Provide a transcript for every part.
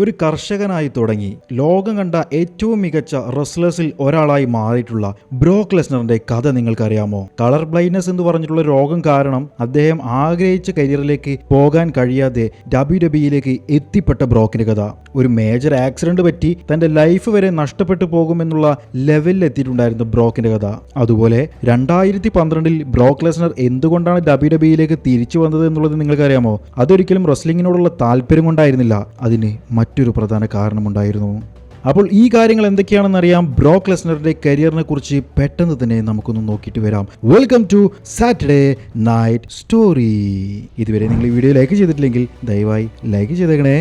ഒരു കർഷകനായി തുടങ്ങി ലോകം കണ്ട ഏറ്റവും മികച്ച റെസ്ലേഴ്സിൽ ഒരാളായി മാറിയിട്ടുള്ള ബ്രോക്ക് ലെസ്നറിന്റെ കഥ നിങ്ങൾക്കറിയാമോ? കളർ ബ്ലൈൻഡ്നെസ് എന്ന് പറഞ്ഞിട്ടുള്ള രോഗം കാരണം അദ്ദേഹം ആഗ്രഹിച്ച കരിയറിലേക്ക് പോകാൻ കഴിയാതെ WWE എത്തിപ്പെട്ട ബ്രോക്കിന്റെ കഥ. ഒരു മേജർ ആക്സിഡന്റ് പറ്റി തന്റെ ലൈഫ് വരെ നഷ്ടപ്പെട്ടു പോകുമെന്നുള്ള ലെവലിൽ എത്തിയിട്ടുണ്ടായിരുന്നു ബ്രോക്കിന്റെ കഥ. അതുപോലെ 2012 ബ്രോക്ക് ലെസ്നർ എന്തുകൊണ്ടാണ് WWE തിരിച്ചു വന്നത് എന്നുള്ളത് നിങ്ങൾക്കറിയാമോ? അതൊരിക്കലും റെസ്ലിംഗിനോടുള്ള താല്പര്യം കൊണ്ടായിരുന്നില്ല, അതിന് മറ്റൊരു പ്രധാന കാരണമുണ്ടായിരുന്നു. അപ്പോൾ ഈ കാര്യങ്ങൾ എന്തൊക്കെയാണെന്ന് അറിയാം. ബ്രോക്ക് ലെസ്നറുടെ കരിയറിനെ കുറിച്ച് പെട്ടെന്ന് തന്നെ നമുക്കൊന്ന് നോക്കിയിട്ട് വരാം. Welcome to Saturday night story. ഇതുവരെ നിങ്ങൾ ഈ വീഡിയോ ലൈക്ക് ചെയ്തിട്ടില്ലെങ്കിൽ ദയവായി ലൈക്ക് ചെയ്തേക്കണേ.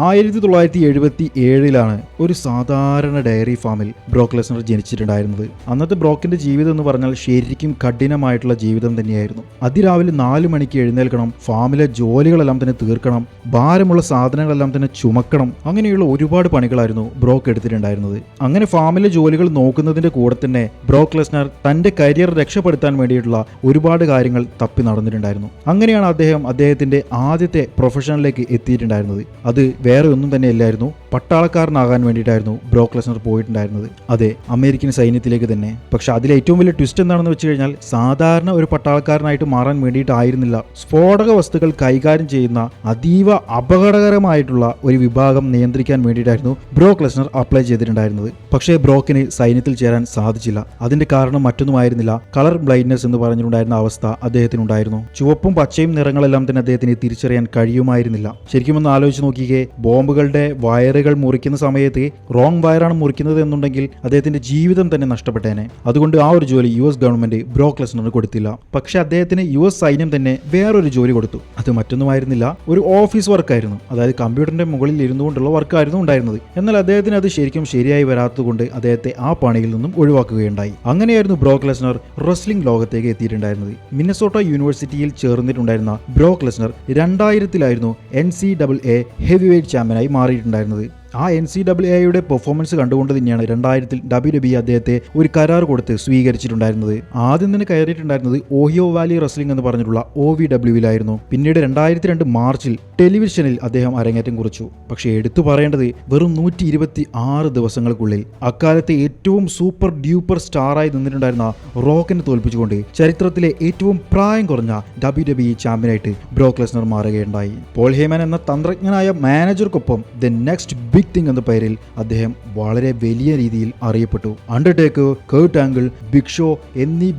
1977 ഒരു സാധാരണ ഡയറി ഫാമിൽ ബ്രോക്ക് ലെസ്നർ ജനിച്ചിട്ടുണ്ടായിരുന്നത്. അന്നത്തെ ബ്രോക്കിന്റെ ജീവിതം എന്ന് പറഞ്ഞാൽ ശരിക്കും കഠിനമായിട്ടുള്ള ജീവിതം തന്നെയായിരുന്നു. അതിരാവിലെ 4 മണിക്ക് എഴുന്നേൽക്കണം, ഫാമിലെ ജോലികളെല്ലാം തന്നെ തീർക്കണം, ഭാരമുള്ള സാധനങ്ങളെല്ലാം തന്നെ ചുമക്കണം. അങ്ങനെയുള്ള ഒരുപാട് പണികളായിരുന്നു ബ്രോക്ക് എടുത്തിട്ടുണ്ടായിരുന്നത്. അങ്ങനെ ഫാമിലെ ജോലികൾ നോക്കുന്നതിന്റെ കൂടെ തന്നെ ബ്രോക്ക് ലെസ്നർ തന്റെ കരിയർ രക്ഷപ്പെടുത്താൻ വേണ്ടിയിട്ടുള്ള ഒരുപാട് കാര്യങ്ങൾ തപ്പി നടന്നിട്ടുണ്ടായിരുന്നു. അങ്ങനെയാണ് അദ്ദേഹത്തിന്റെ ആദ്യത്തെ പ്രൊഫഷനിലേക്ക് എത്തിയിട്ടുണ്ടായിരുന്നത്. അത് വേറെ ഒന്നും തന്നെ ഇല്ലായിരുന്നു, പട്ടാളക്കാരനാകാൻ വേണ്ടിയിട്ടായിരുന്നു ബ്രോക്ക് ലെസ്നർ പോയിട്ടുണ്ടായിരുന്നത്. അതെ, അമേരിക്കൻ സൈന്യത്തിലേക്ക് തന്നെ. പക്ഷെ അതിലെ ഏറ്റവും വലിയ ട്വിസ്റ്റ് എന്താണെന്ന് വെച്ച് കഴിഞ്ഞാൽ സാധാരണ ഒരു പട്ടാളക്കാരനായിട്ട് മാറാൻ വേണ്ടിയിട്ടായിരുന്നില്ല. സ്ഫോടക വസ്തുക്കൾ കൈകാര്യം ചെയ്യുന്ന അതീവ അപകടകരമായിട്ടുള്ള ഒരു വിഭാഗം നിയന്ത്രിക്കാൻ വേണ്ടിയിട്ടായിരുന്നു ബ്രോക്ക് ലെസ്നർ അപ്ലൈ ചെയ്തിട്ടുണ്ടായിരുന്നത്. പക്ഷേ ബ്രോക്കിന് സൈന്യത്തിൽ ചേരാൻ സാധിച്ചില്ല. അതിന്റെ കാരണം മറ്റൊന്നുമായിരുന്നില്ല, കളർ ബ്ലൈൻഡ്നെസ് എന്ന് പറഞ്ഞിട്ടുണ്ടായിരുന്ന അവസ്ഥ അദ്ദേഹത്തിനുണ്ടായിരുന്നു. ചുവപ്പും പച്ചയും നിറങ്ങളെല്ലാം തന്നെ അദ്ദേഹത്തിന് തിരിച്ചറിയാൻ കഴിയുമായിരുന്നില്ല. ശരിക്കും ഒന്ന് ആലോചിച്ച് നോക്കിക്കേ, ബോംബുകളുടെ വയറുകൾ മുറിക്കുന്ന സമയത്ത് റോങ് വയറാണ് മുറിക്കുന്നത് എന്നുണ്ടെങ്കിൽ അദ്ദേഹത്തിന്റെ ജീവിതം തന്നെ നഷ്ടപ്പെട്ടേനെ. അതുകൊണ്ട് ആ ഒരു ജോലി US ഗവൺമെന്റ് ബ്രോക്ക് ലെസ്നറിന് കൊടുത്തില്ല. പക്ഷെ അദ്ദേഹത്തിന് US സൈന്യം തന്നെ വേറൊരു ജോലി കൊടുത്തു. അത് മറ്റൊന്നുമായിരുന്നില്ല, ഒരു ഓഫീസ് വർക്കായിരുന്നു. അതായത് കമ്പ്യൂട്ടറിന്റെ മുകളിൽ ഇരുന്നുകൊണ്ടുള്ള വർക്കായിരുന്നു ഉണ്ടായിരുന്നത്. എന്നാൽ അദ്ദേഹത്തിന് അത് ശരിക്കും ശരിയായി വരാത്തതുകൊണ്ട് അദ്ദേഹത്തെ ആ പണിയിൽ നിന്നും ഒഴിവാക്കുകയുണ്ടായി. അങ്ങനെയായിരുന്നു ബ്രോക്ക് ലെസ്നർ റെസ്ലിംഗ് ലോകത്തേക്ക് എത്തിയിട്ടുണ്ടായിരുന്നത്. മിന്നസോട്ട യൂണിവേഴ്സിറ്റിയിൽ ചേർന്നിട്ടുണ്ടായിരുന്ന Brock Lesnar 2000 NCAA heavy weight ചാമ്പ്യനായി മാറിയിട്ടുണ്ടായിരുന്നത്. ആ NCAAയുടെ പെർഫോമൻസ് കണ്ടുകൊണ്ട് തന്നെയാണ് 2000 WWE അദ്ദേഹത്തെ ഒരു കരാർ കൊടുത്ത് സ്വീകരിച്ചിട്ടുണ്ടായിരുന്നത്. ആദ്യം തന്നെ കയറിയിട്ടുണ്ടായിരുന്നത് ഓഹിയോ വാലി റെസ്ലിംഗ് എന്ന് പറഞ്ഞിട്ടുള്ള OVWയിലായിരുന്നു. പിന്നീട് 2002 മാർച്ചിൽ ടെലിവിഷനിൽ അദ്ദേഹം അരങ്ങേറ്റം കുറിച്ചു. പക്ഷേ എടുത്തു പറയേണ്ടത് വെറും 126 ദിവസങ്ങൾക്കുള്ളിൽ അക്കാലത്തെ ഏറ്റവും സൂപ്പർ ഡ്യൂപ്പർ സ്റ്റാറായി നിന്നിട്ടുണ്ടായിരുന്ന റോക്കിനെ തോൽപ്പിച്ചുകൊണ്ട് ചരിത്രത്തിലെ ഏറ്റവും പ്രായം കുറഞ്ഞ WWE ചാമ്പ്യനായിട്ട് ബ്രോക്ക് ലെസ്നർ മാറുകയുണ്ടായി. പോൾ ഹേമൻ എന്ന തന്ത്രജ്ഞനായ മാനേജർക്കൊപ്പം ദ നെക്സ്റ്റ് ബിഗ് തിങ് എന്ന പേരിൽ അദ്ദേഹം വളരെ വലിയ രീതിയിൽ അറിയപ്പെട്ടു. Undertaker, Kurt Angle, Big Show എന്നീ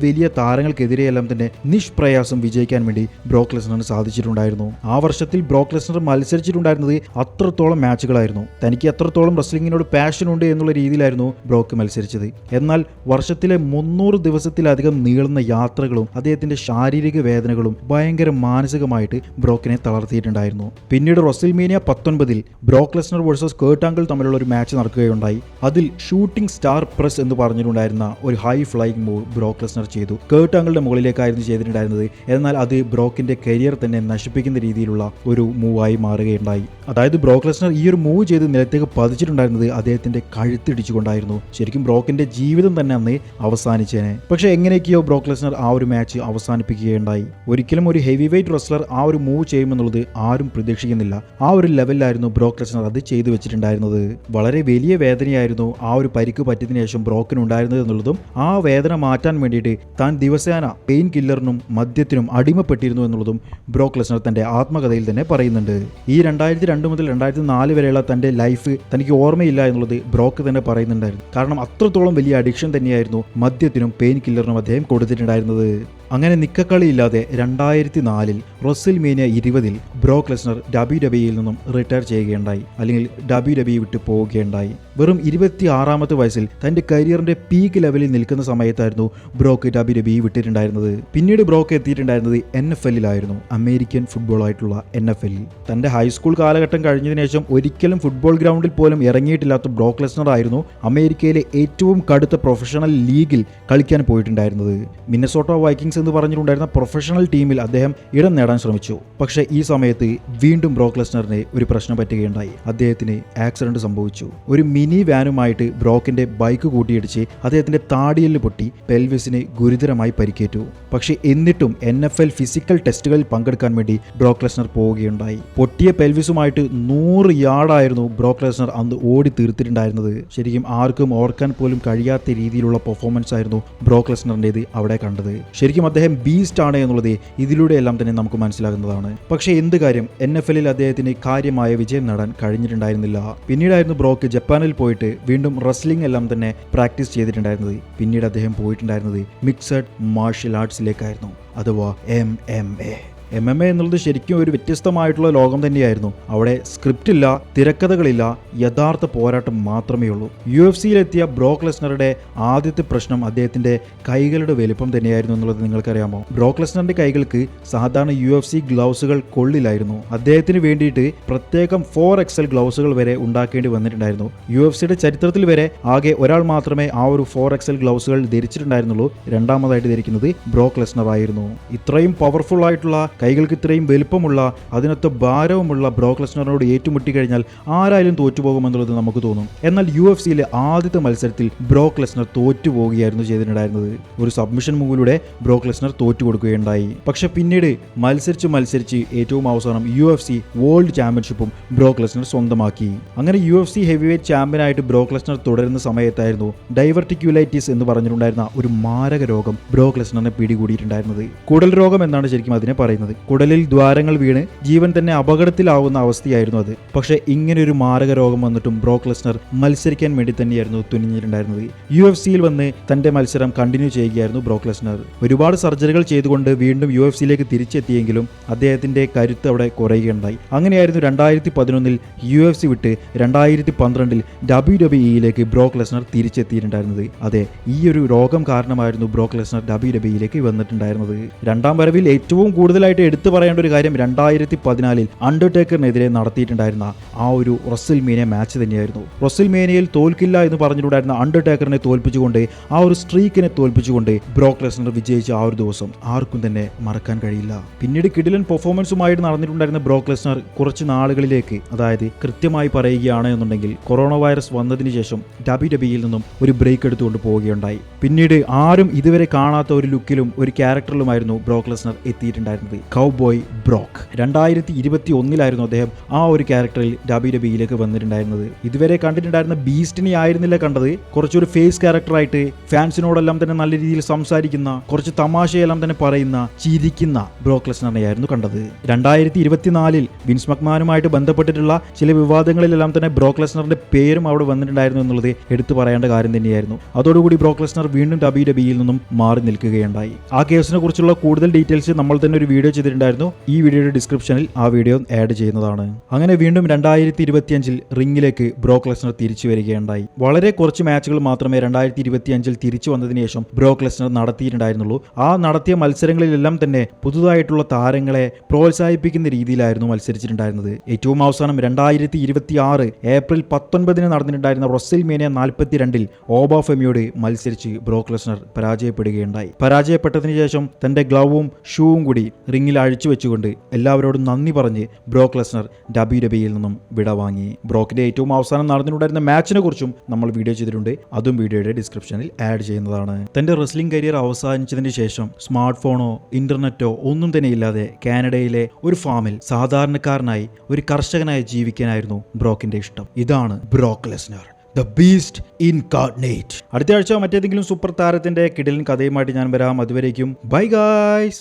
വലിയ താരങ്ങൾക്കെതിരെയെല്ലാം തന്നെ നിഷ്പ്രയാസം വിജയിക്കാൻ വേണ്ടി ബ്രോക്ക് ലെസ്നറിന് സാധിച്ചിട്ടുണ്ടായിരുന്നു. ആ വർഷത്തിൽ ബ്രോക്ക് ലെസ്നർ മത്സരിച്ചിട്ടുണ്ടായിരുന്നത് അത്രത്തോളം മാച്ചുകളായിരുന്നു. തനിക്ക് എത്രത്തോളം റെസ്ലിംഗിനോട് പാഷൻ ഉണ്ട് എന്നുള്ള രീതിയിലായിരുന്നു ബ്രോക്ക് മത്സരിച്ചത്. എന്നാൽ വർഷത്തിലെ 300 ദിവസത്തിലധികം നീളുന്ന യാത്രകളും അദ്ദേഹത്തിന്റെ ശാരീരിക വേദനകളും ഭയങ്കര മാനസികമായിട്ട് ബ്രോക്കിനെ തളർത്തിയിട്ടുണ്ടായിരുന്നു. പിന്നീട് റെസ്ൽമേനിയ 19 ബ്രോക്ക് ലെസ്നർ വേഴ്സസ് കർട്ട് ആംഗിൾ തമ്മിലുള്ള ഒരു മാച്ച് നടക്കുകയുണ്ടായി. അതിൽ ഷൂട്ടിംഗ് സ്റ്റാർ പ്രസ് എന്ന് പറഞ്ഞിട്ടുണ്ടായിരുന്ന ഒരു ഹൈ ഫ്ലൈയിങ് മൂവ് ബ്രോക്ക് ലെസ്നർ ചെയ്തു. കർട്ട് ആംഗിളിന്റെ മുകളിലേക്കായിരുന്നു ചെയ്തിട്ടുണ്ടായിരുന്നത്. എന്നാൽ അത് ബ്രോക്കിന്റെ കരിയർ തന്നെ നശിപ്പിക്കുന്ന രീതിയിലുള്ള ഒരു മൂവായി മാറുകയുണ്ടായി. അതായത് ബ്രോക്ക് ലെസ്നർ ഈ ഒരു മൂവ് ചെയ്ത് നിലത്തേക്ക് പതിച്ചിട്ടുണ്ടായിരുന്നത് അദ്ദേഹത്തിന്റെ കഴുത്തിടിച്ചുകൊണ്ടായിരുന്നു. ശരിക്കും ബ്രോക്കിന്റെ ജീവിതം തന്നെ അന്ന് അവസാനിച്ചേനെ. പക്ഷെ എങ്ങനെയൊക്കെയോ ബ്രോക്ക് ലെസ്നർ ആ ഒരു മാച്ച് അവസാനിപ്പിക്കുകയുണ്ടായി. ഒരിക്കലും ഒരു ഹെവി വെയ്റ്റ് റെസ്ലർ ആ ഒരു മൂവ് ചെയ്യുമെന്നുള്ളത് ആരും പ്രതീക്ഷിക്കുന്നില്ല. ആ ഒരു ലെവലിലായിരുന്നു ബ്രോക്ക് ലെസ്നർ അത് ചെയ്തു വെച്ചിട്ടുണ്ടായിരുന്നത്. വളരെ വലിയ വേദനയായിരുന്നു ആ ഒരു പരിക്ക് പറ്റിയതിനു ശേഷം ബ്രോക്കിന് ഉണ്ടായിരുന്നത് എന്നുള്ളതും ആ വേദന മാറ്റാൻ വേണ്ടിയിട്ട് താൻ ദിവസേന പെയിൻ കില്ലറിനും മദ്യത്തിനും അടിമപ്പെട്ടിരുന്നു എന്നുള്ളതും ബ്രോക്ക് ലെസ്നർ തന്റെ ആത്മകഥയിൽ തന്നെ പറയുന്നുണ്ട്. ഈ 2002 മുതൽ 2004 വരെയുള്ള തന്റെ ലൈഫ് തനിക്ക് ഓർമ്മയില്ല എന്നുള്ളത് ബ്രോക്ക് തന്നെ പറയുന്നുണ്ടായിരുന്നു. കാരണം അത്രത്തോളം വലിയ അഡിക്ഷൻ തന്നെയായിരുന്നു മദ്യത്തിനും പെയിൻ കില്ലറിനും അദ്ദേഹം കൊടുത്തിട്ടുണ്ടായിരുന്നത്. അങ്ങനെ നിക്കക്കളിയില്ലാതെ 2004 റെസ്ൽമേനിയ 20 ബ്രോക്ക് ലെസ്നർ WWEയിൽ നിന്നും റിട്ടയർ ചെയ്യുകയുണ്ടായി, അല്ലെങ്കിൽ WWE വിട്ടു പോവുകയുണ്ടായി. വെറും 26-ാമത്തെ വയസ്സിൽ തന്റെ കരിയറിന്റെ പീക്ക് ലെവലിൽ നിൽക്കുന്ന സമയത്തായിരുന്നു ബ്രോക്ക് WWE വിട്ടിട്ടുണ്ടായിരുന്നത്. പിന്നീട് ബ്രോക്ക് എത്തിയിട്ടുണ്ടായിരുന്നത് NFL-ലായിരുന്നു, അമേരിക്കൻ ഫുട്ബോൾ ആയിട്ടുള്ള NFL. തന്റെ ഹൈസ്കൂൾ കാലഘട്ടം കഴിഞ്ഞതിനു ശേഷം ഒരിക്കലും ഫുട്ബോൾ ഗ്രൗണ്ടിൽ പോലും ഇറങ്ങിയിട്ടില്ലാത്ത ബ്രോക്ക് ലെസ്നർ ആയിരുന്നു അമേരിക്കയിലെ ഏറ്റവും കടുത്ത പ്രൊഫഷണൽ ലീഗിൽ കളിക്കാൻ പോയിട്ടുണ്ടായിരുന്നത്. മിന്നസോട്ട വൈക്കിങ്സ് എന്ന് പറഞ്ഞിട്ടുണ്ടായിരുന്ന പ്രൊഫഷണൽ ടീമിൽ അദ്ദേഹം ഇടം നേടാൻ ശ്രമിച്ചു. പക്ഷേ ഈ സമയത്ത് വീണ്ടും ബ്രോക്ക് ലെസ്നറിന് ഒരു പ്രശ്നം പറ്റുകയുണ്ടായി. അദ്ദേഹത്തിന് ആക്സിഡന്റ് സംഭവിച്ചു. ഒരു മിനി വാനുമായിട്ട് ബ്രോക്കിന്റെ ബൈക്ക് കൂട്ടിയിടിച്ച് അദ്ദേഹത്തിന്റെ താടിയെല്ല് പൊട്ടി പെൽവിസിന് ഗുരുതരമായി പരിക്കേറ്റു. പക്ഷേ എന്നിട്ടും NFL ഫിസിക്കൽ ടെസ്റ്റുകളിൽ പങ്കെടുക്കാൻ വേണ്ടി ബ്രോക്ക് ലെസ്നർ പോവുകയുണ്ടായി. പൊട്ടിയ പെൽവിസുമായിട്ട് 100 യാർഡായിരുന്നു ബ്രോക്ക് ലെസ്നർ അന്ന് ഓടി തീർത്തിട്ടുണ്ടായിരുന്നത്. ശരിക്കും ആർക്കും ഓർക്കാൻ പോലും കഴിയാത്ത രീതിയിലുള്ള പെർഫോമൻസ് ആയിരുന്നു ബ്രോക്ക് ലെസ്നറിൻ്റെത് അവിടെ കണ്ടത്. ശരിക്കും അദ്ദേഹം ബീസ്റ്റ് ആണ് എന്നുള്ളത് ഇതിലൂടെയെല്ലാം തന്നെ നമുക്ക് മനസ്സിലാകുന്നതാണ്. പക്ഷേ എന്ത് കാര്യം, NFL-ൽ അദ്ദേഹത്തിന് കാര്യമായ വിജയം നേടാൻ കഴിഞ്ഞിട്ടുണ്ടായിരുന്നില്ല. പിന്നീടായിരുന്നു ബ്രോക്ക് ജപ്പാനിൽ പോയിട്ട് വീണ്ടും റെസ്ലിംഗ് എല്ലാം തന്നെ പ്രാക്ടീസ് ചെയ്തിട്ടുണ്ടായിരുന്നത്. പിന്നീട് അദ്ദേഹം പോയിട്ടുണ്ടായിരുന്നത് മിക്സഡ് മാർഷ്യൽ ആർട്സിലേക്കായിരുന്നു, അഥവാ MMA. MMA എന്നുള്ളത് ശരിക്കും ഒരു വ്യത്യസ്തമായിട്ടുള്ള ലോകം തന്നെയായിരുന്നു. അവിടെ സ്ക്രിപ്റ്റ് ഇല്ല, തിരക്കഥകളില്ല, യഥാർത്ഥ പോരാട്ടം മാത്രമേ ഉള്ളൂ. UFC-യിലെത്തിയ ബ്രോക്ക് ലെസ്നറുടെ ആദ്യത്തെ പ്രശ്നം അദ്ദേഹത്തിന്റെ കൈകളുടെ വലിപ്പം തന്നെയായിരുന്നു എന്നുള്ളത് നിങ്ങൾക്കറിയാമോ? ബ്രോക്ക് ലെസ്നറിന്റെ കൈകൾക്ക് സാധാരണ UFC ഗ്ലൗസുകൾ കൊള്ളില്ലായിരുന്നു. അദ്ദേഹത്തിന് വേണ്ടിയിട്ട് പ്രത്യേകം 4XL ഗ്ലൗസുകൾ വരെ ഉണ്ടാക്കേണ്ടി വന്നിട്ടുണ്ടായിരുന്നു. UFC-യുടെ ചരിത്രത്തിൽ വരെ ആകെ ഒരാൾ മാത്രമേ ആ ഒരു 4XL ഗ്ലൗസുകൾ ധരിച്ചിട്ടുണ്ടായിരുന്നുള്ളൂ. രണ്ടാമതായിട്ട് ധരിക്കുന്നത് ബ്രോക്ക് ലെസ്നർ ആയിരുന്നു. ഇത്രയും പവർഫുൾ ആയിട്ടുള്ള കൈകൾക്ക് ഇത്രയും വലുപ്പമുള്ള അതിനൊത്ത ഭാരവുമുള്ള ബ്രോക്ക് ലെസ്നറിനോട് ഏറ്റുമുട്ടി കഴിഞ്ഞാൽ ആരായാലും തോറ്റുപോകുമെന്നുള്ളത് നമുക്ക് തോന്നും. എന്നാൽ UFC-യിലെ ആദ്യത്തെ മത്സരത്തിൽ ബ്രോക്ക് ലെസ്നർ തോറ്റുപോവുകയായിരുന്നു ചെയ്തിട്ടുണ്ടായിരുന്നത്. ഒരു സബ്മിഷൻ മൂവിലൂടെ ബ്രോക്ക് ലെസ്നർ തോറ്റുകൊടുക്കുകയുണ്ടായി. പക്ഷെ പിന്നീട് മത്സരിച്ച് ഏറ്റവും അവസാനം UFC വേൾഡ് ചാമ്പ്യൻഷിപ്പും ബ്രോക്ക് ലെസ്നർ സ്വന്തമാക്കി. അങ്ങനെ UFC ഹെവി വെയ്റ്റ് ചാമ്പ്യനായിട്ട് ബ്രോക്ക് ലെസ്നർ തുടരുന്ന സമയത്തായിരുന്നു ഡൈവർട്ടിക്യുലൈറ്റിസ് എന്ന് പറഞ്ഞിട്ടുണ്ടായിരുന്ന ഒരു മാരക രോഗം ബ്രോക്ക് ലെസ്നറിനെ പിടികൂടിയിട്ടുണ്ടായിരുന്നത്. കുടൽ രോഗം എന്നാണ് ശരിക്കും അതിനെ പറയുന്നത്. കുടലിൽ ദ്വാരങ്ങൾ വീണ് ജീവൻ തന്നെ അപകടത്തിലാവുന്ന അവസ്ഥയായിരുന്നു അത്. പക്ഷേ ഇങ്ങനെയൊരു മാരക രോഗം വന്നിട്ടും ബ്രോക്ക് ലെസ്നർ മത്സരിക്കാൻ വേണ്ടി തന്നെയായിരുന്നു തുനിഞ്ഞിട്ടുണ്ടായിരുന്നത്. UFC-യിൽ വന്ന് തന്റെ മത്സരം കണ്ടിന്യൂ ചെയ്യുകയായിരുന്നു ബ്രോക്ക് ലെസ്നർ. ഒരുപാട് സർജറികൾ ചെയ്തുകൊണ്ട് വീണ്ടും UFC-യിലേക്ക് തിരിച്ചെത്തിയെങ്കിലും അദ്ദേഹത്തിന്റെ കരുത്ത് അവിടെ കുറയുകയുണ്ടായി. അങ്ങനെയായിരുന്നു 2011-ൽ UFC വിട്ട് 2012-ൽ WWE-യിലേക്ക് ബ്രോക്ക് ലെസ്നർ തിരിച്ചെത്തിയിട്ടുണ്ടായിരുന്നത്. അതെ, ഈ ഒരു രോഗം കാരണമായിരുന്നു ബ്രോക്ക് ലെസ്നർ WWE-യിലേക്ക് വന്നിട്ടുണ്ടായിരുന്നത്. രണ്ടാം വരവിൽ ഏറ്റവും കൂടുതലായിട്ട് എടുത്തു പറയേണ്ട ഒരു കാര്യം 2014-ൽ അണ്ടർടേക്കറിനെതിരെ നടത്തിയിട്ടുണ്ടായിരുന്ന ആ ഒരു റെസ്ൽമേനിയ മാച്ച് തന്നെയായിരുന്നു. റെസ്ൽമേനിയയിൽ തോൽക്കില്ല എന്ന് പറഞ്ഞിട്ടുണ്ടായിരുന്ന അണ്ടർടേക്കറിനെ തോൽപ്പിച്ചുകൊണ്ട്, ആ ഒരു സ്ട്രീക്കിനെ തോൽപ്പിച്ചുകൊണ്ട് ബ്രോക്ക് ലെസ്നർ വിജയിച്ച ആ ഒരു ദിവസം ആർക്കും തന്നെ മറക്കാൻ കഴിയില്ല. പിന്നീട് കിടിലൻ പെർഫോമൻസുമായിട്ട് നടന്നിട്ടുണ്ടായിരുന്ന ബ്രോക്ക് ലെസ്നർ കുറച്ച് നാളുകളിലേക്ക്, അതായത് കൃത്യമായി പറയുകയാണ് എന്നുണ്ടെങ്കിൽ കൊറോണ വൈറസ് വന്നതിന് ശേഷം WWE-യിൽ നിന്നും ഒരു ബ്രേക്ക് എടുത്തുകൊണ്ട് പോവുകയുണ്ടായി. പിന്നീട് ആരും ഇതുവരെ കാണാത്ത ഒരു ലുക്കിലും ഒരു ക്യാരക്ടറിലുമായിരുന്നു ബ്രോക്ക് ലെസ്നർ എത്തിയിട്ടുണ്ടായിരുന്നത്. കൗബോയ് ബ്രോക്ക് 2021-ലായിരുന്നു അദ്ദേഹം ആ ഒരു ക്യാരക്ടറിൽ WWE-യിലേക്ക് വന്നിട്ടുണ്ടായിരുന്നത്. ഇതുവരെ കണ്ടിട്ടുണ്ടായിരുന്ന ബീസ്റ്റിനെ ആയിരുന്നില്ല കണ്ടത്. കുറച്ചൊരു ഫേസ് ക്യാരക്ടറായിട്ട് ഫാൻസിനോടെല്ലാം തന്നെ നല്ല രീതിയിൽ സംസാരിക്കുന്ന, കുറച്ച് തമാശയെല്ലാം തന്നെ പറയുന്ന, ചിരിക്കുന്ന ബ്രോക്ക് ലെസ്നറിനെയായിരുന്നു കണ്ടത്. 2024-ൽ വിൻസ് മക്മാനുമായിട്ട് ബന്ധപ്പെട്ടിട്ടുള്ള ചില വിവാദങ്ങളിലെല്ലാം തന്നെ ബ്രോക്ക് ലെസ്നറിന്റെ പേരും അവിടെ വന്നിട്ടുണ്ടായിരുന്നു എന്നുള്ളത് എടുത്തു പറയേണ്ട കാര്യം തന്നെയായിരുന്നു. അതോടുകൂടി ബ്രോക്ക് ലെസ്നർ വീണ്ടും WWE-യിൽ നിന്നും മാറി നിൽക്കുകയുണ്ടായി. ആ കേസിനെ കുറിച്ചുള്ള കൂടുതൽ ഡീറ്റെയിൽസ് നമ്മൾ തന്നെ ഒരു വീഡിയോ ചെയ്തിട്ടുണ്ടായിരുന്നു. ഈ വീഡിയോയുടെ ഡിസ്ക്രിപ്ഷനിൽ ആ വീഡിയോ ആഡ് ചെയ്യുന്നതാണ്. അങ്ങനെ വീണ്ടും 2025-ൽ റിംഗിലേക്ക് ബ്രോക്ക് ലെസ്നർ തിരിച്ചു വരികയുണ്ടായി. വളരെ കുറച്ച് മാച്ചുകൾ മാത്രമേ 2025-ൽ തിരിച്ചു വന്നതിന് ശേഷം ബ്രോക്ക് ലെസ്നർ നടത്തിയിട്ടുണ്ടായിരുന്നുള്ളൂ. ആ നടത്തിയ മത്സരങ്ങളിലെല്ലാം തന്നെ പുതുതായിട്ടുള്ള താരങ്ങളെ പ്രോത്സാഹിപ്പിക്കുന്ന രീതിയിലായിരുന്നു മത്സരിച്ചിട്ടുണ്ടായിരുന്നത്. ഏറ്റവും അവസാനം 2026 ഏപ്രിൽ 19-ന് നടന്നിട്ടുണ്ടായിരുന്ന റെസ്ൽമേനിയ 42-ൽ ഓബ ഫെമിയോട് മത്സരിച്ച് ബ്രോക്ക് ലെസ്നർ പരാജയപ്പെടുകയുണ്ടായി. പരാജയപ്പെട്ടതിന് ശേഷം തന്റെ ഗ്ലൗവും ഷൂവും കൂടി റിംഗിൽ അഴിച്ചു വെച്ചുകൊണ്ട് എല്ലാവരോടും നന്ദി പറഞ്ഞ് ബ്രോക്ക് ലെസ്നർ WWE-യിൽ നിന്നും വിടവാങ്ങി. ബ്രോക്കിന്റെ ഏറ്റവും അവസാനം നടന്നിട്ടുണ്ടായിരുന്ന മാച്ചിനെ കുറിച്ചും നമ്മൾ വീഡിയോ ചെയ്തിട്ടുണ്ട്. അതും വീഡിയോയുടെ ഡിസ്ക്രിപ്ഷനിൽ ആഡ് ചെയ്യുന്നതാണ്. തന്റെ റെസ്ലിംഗ് കരിയർ അവസാനിച്ചതിന് ശേഷം സ്മാർട്ട് ഫോണോ ഇന്റർനെറ്റോ ഒന്നും തന്നെ ഇല്ലാതെ കാനഡയിലെ ഒരു ഫാമിൽ സാധാരണക്കാരനായി ഒരു കർഷകനായി ജീവിക്കാനായിരുന്നു ബ്രോക്കിന്റെ ഇഷ്ടം. ഇതാണ് ബ്രോക്ക് ലെസ്നർ, ദ ബീസ്റ്റ് ഇൻകാർണേറ്റ്. അടുത്ത ആഴ്ച മറ്റേതെങ്കിലും സൂപ്പർ താരത്തിന്റെ കിടിലൻ കഥയുമായിട്ട് ഞാൻ വരാം. അതുവരേക്കും ബൈ ഗായ്സ്.